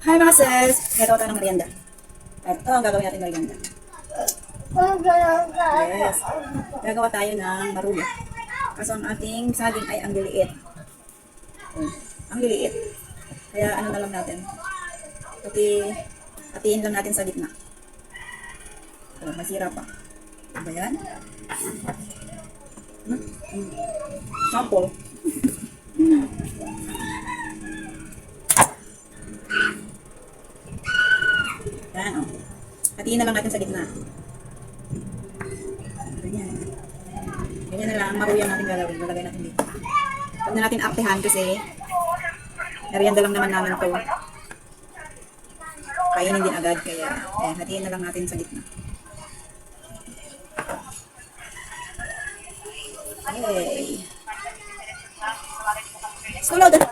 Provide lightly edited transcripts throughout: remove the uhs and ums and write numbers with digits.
Hi mga sis! Gagawa tayo ng merienda. Ito ang gagawin natin merienda. Yes. Gagawa tayo ng maruya. Kaso ang ating saging ay ang liliit. Ang liliit. Kaya ano na lang natin. Hatiin lang natin sa gitna. Masira pa. Ano ba yan? Sample. Yan o. Hatiin na lang natin sa gitna. Ganyan. Ganyan na lang ang maruya natin gagawin. Lalagay natin dito. Huwag na natin aktehan kasi merienda lang naman namin to. Kainin din agad kaya hatiin na lang natin sa gitna. Yay! So loud ah!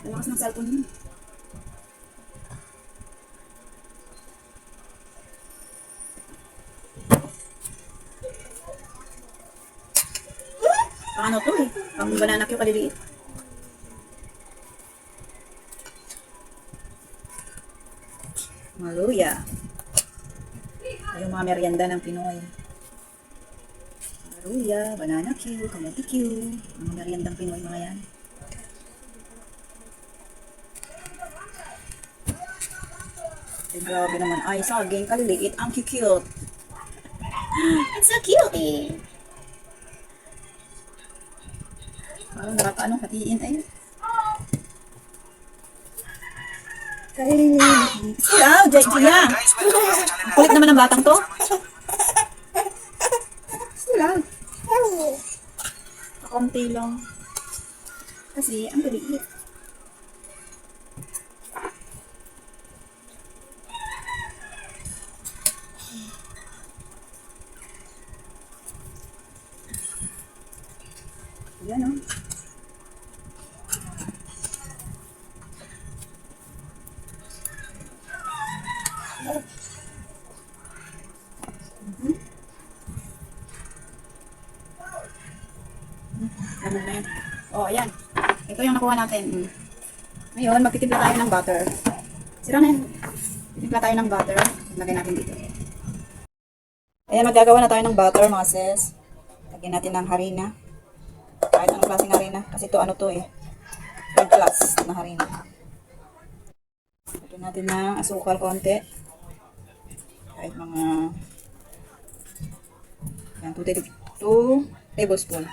Lalakas ng cellphone yun. Paano to eh? Ang banana cue kaliliit. Maluya. Yung mga merienda ng Pinoy. Maluya, banana cue, kamote cue. Mga meriendang Pinoy mga yan. Eh, grabe naman. Ay, saging kaliliit. Ang cute. It's so cute eh. Parang nakakaano hatiin ay. Kaliliit. Sila, Jaya. Ang kulit naman ng batang to. Sila. Kaunti lang. Kasi ang kaliliit. Yan o. Oh, ayan. Ito yung nakuha natin. Ngayon, magtitimpla tayo ng butter. Sira na yun. Titimpla tayo ng butter. Lagay natin dito. Ayan, magagawa na tayo ng butter, mga sis. Lagyan natin ng harina. Kahit anong klaseng harina. Kasi ito, ano to eh. Third class na harina. Lagyan natin ng asukal konti. Kahit mga 2 tablespoon.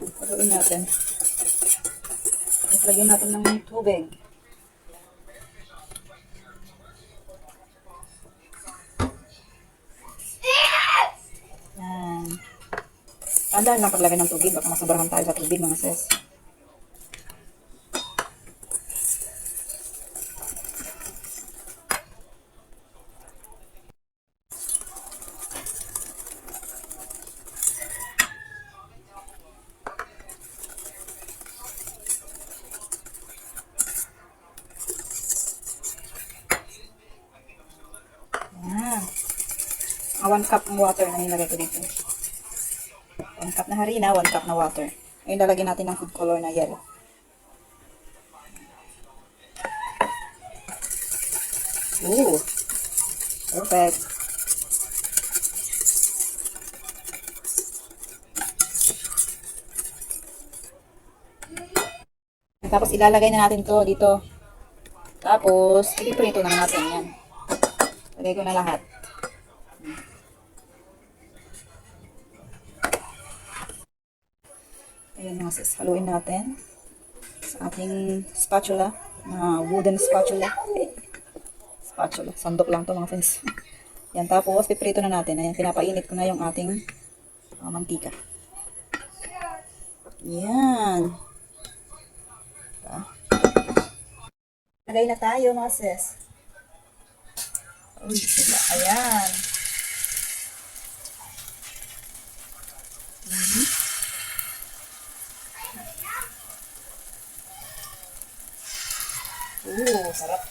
Pagawin natin. Tapos lagyan natin ng tubig. Yan. Tandaan lang paglagay ng tubig. Baka masobrahan tayo sa tubig mga sis. Yan. 1 cup ng water na nilagay ko dito. 1 cup na harina, 1 cup na water. Ayun, lalagyan natin ng food color na yellow. Ooh. Perfect. Tapos ilalagay na natin to dito. Tapos, ipiprito na natin yan. Lagay ko na lahat. Ayan mga sis, haluin natin sa ating spatula, wooden spatula. Spatula, sandok lang to mga sis. Yan, tapos piprito na natin. Ayan, pinapainit ko na yung ating mantika. Yan. Lagay na tayo mga sis. Uy, sila. Ayan. Sarap.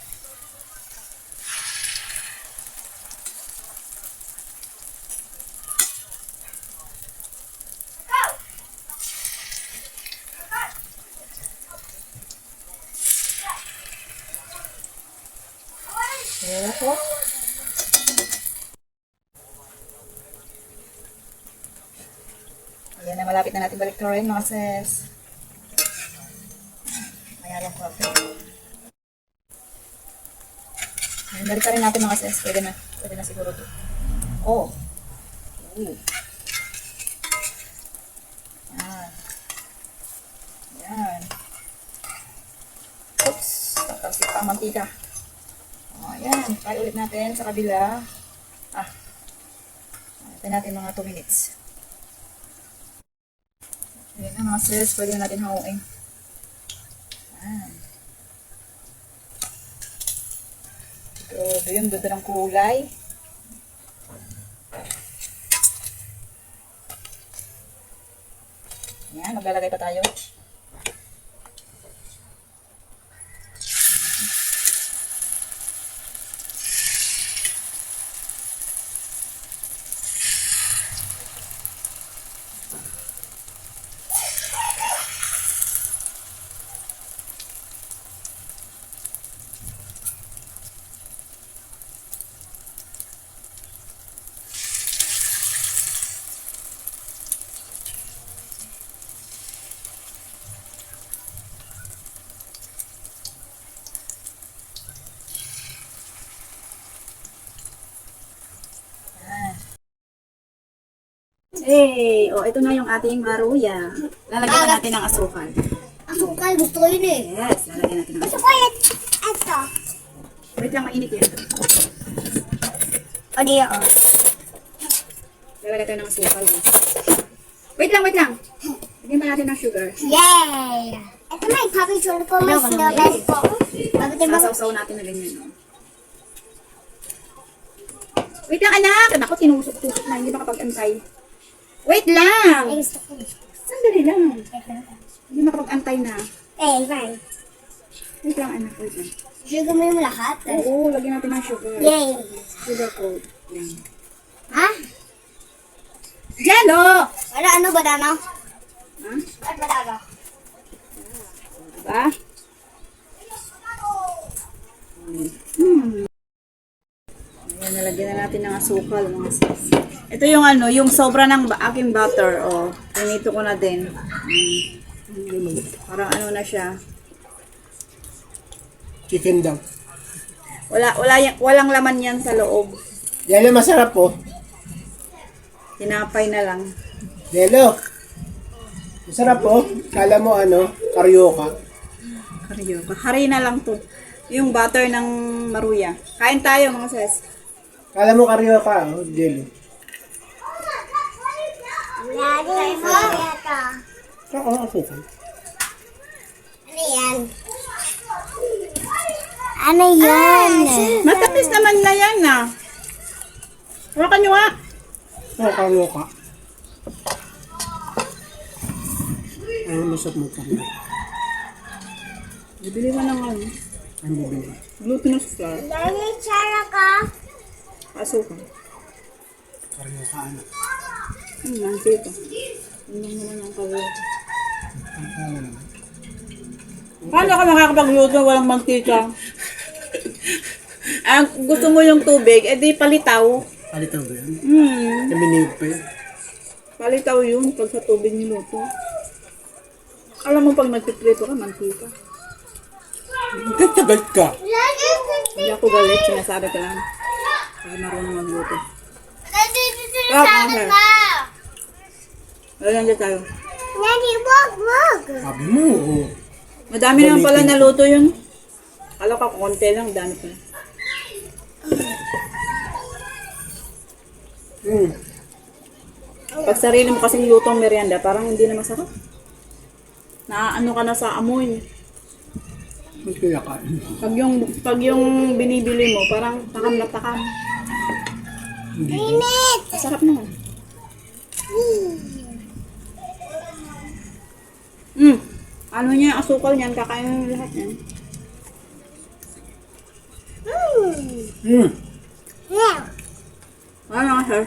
Opo. Ayan na, malapit na natin balik to rin, mga sis. Maya lang ko. Balik rin natin, mga sis. Pwede na siguro to. Oh. Ooh. Yan. Yan. Oops. Tatalsik pa ang mantika. O, yan. Try ulit natin sa kabila. Ito natin mga 2 minutes. Ayan na mga sis. Pwede natin hawain. Yan. Ito yung ganda ng kulay. Yan. Maglalagay pa tayo. Hey, ito na yung ating maruya. Lalagyan na natin ng asukal. Asukal, gusto ko yun eh. Yes, lalagyan natin ng Gusto asukal. ko yun. Ito. Wait lang, mainit yan. O di ako. Lalagyan tayo ng asukal. Wait lang. Lagyan pa natin ng sugar. Yay! Ito na, ipapicture ko. May snowball ko. Sasawsaw natin na ganyan. No? Wait lang, anak! Ako, tinusok-tusok na. Hindi makapag-antay. Wait lang! Ay, gusto ko. Sandali lang. Hindi makapag-antay na. Eh, fine. Wait lang, anak. Wait lang. Sugar mo yung lahat. Oo, lagyan natin ng sugar. Yay! Sugar coat. Yan. Ha? Jello! Wala, ano ba dano? Ha? Ano ba dano? Diba? Ayan, nalagyan na natin ng asukal, mga sis. Ito yung yung sobra ng aking butter, pinito ko na din. Parang na siya. Chicken daw. Walang laman yan sa loob. Yelo, masarap po. Tinapay na lang. Yelo. Masarap po. Kala mo karyoka. Karyoka. Hari na lang to. Yung butter ng maruya. Kain tayo, mga sis. Kala mo karyoka, Yelo. Lagi mo. Ito. Saka asukal. Ano yan? Ano yan? Matamis naman na yan, na. Hawakan nyo nga. Karyoka. Masarap mo karyoka. Bibili mo ng Ang bibili. glutinous flour. Dali, tsara ka. Asukal. Karyoka, Mantika. Tingnan mo na ng karyoka. Paano ka makakapagluto walang mantika? Gusto mo yung tubig, edi palitaw. Palitaw ba yan? Hmm. Pa yun. Palitaw yun pag sa tubig niluto. Alam mo pag nagpiprito ka, mantika. Tagal ka. Lagi Hindi ako galit, sinasabi ko lang. Kasi marunong magluto. sinasabi ka. Ayan dyan tayo. Lagi, wag. Sabi mo, Madami naman pala naluto yun. Kala ka, konti lang, dami pa. Pag sarili mo kasing lutong merienda, parang hindi na masarap. Naaano ka na sa amoy. Ba't kaya kain? Pag yung binibili mo, parang takam na takam. Init. Masarap naman. Ano niya, asukal niyan, kakain ng lahat yan. Yeah. Ano nga, sir?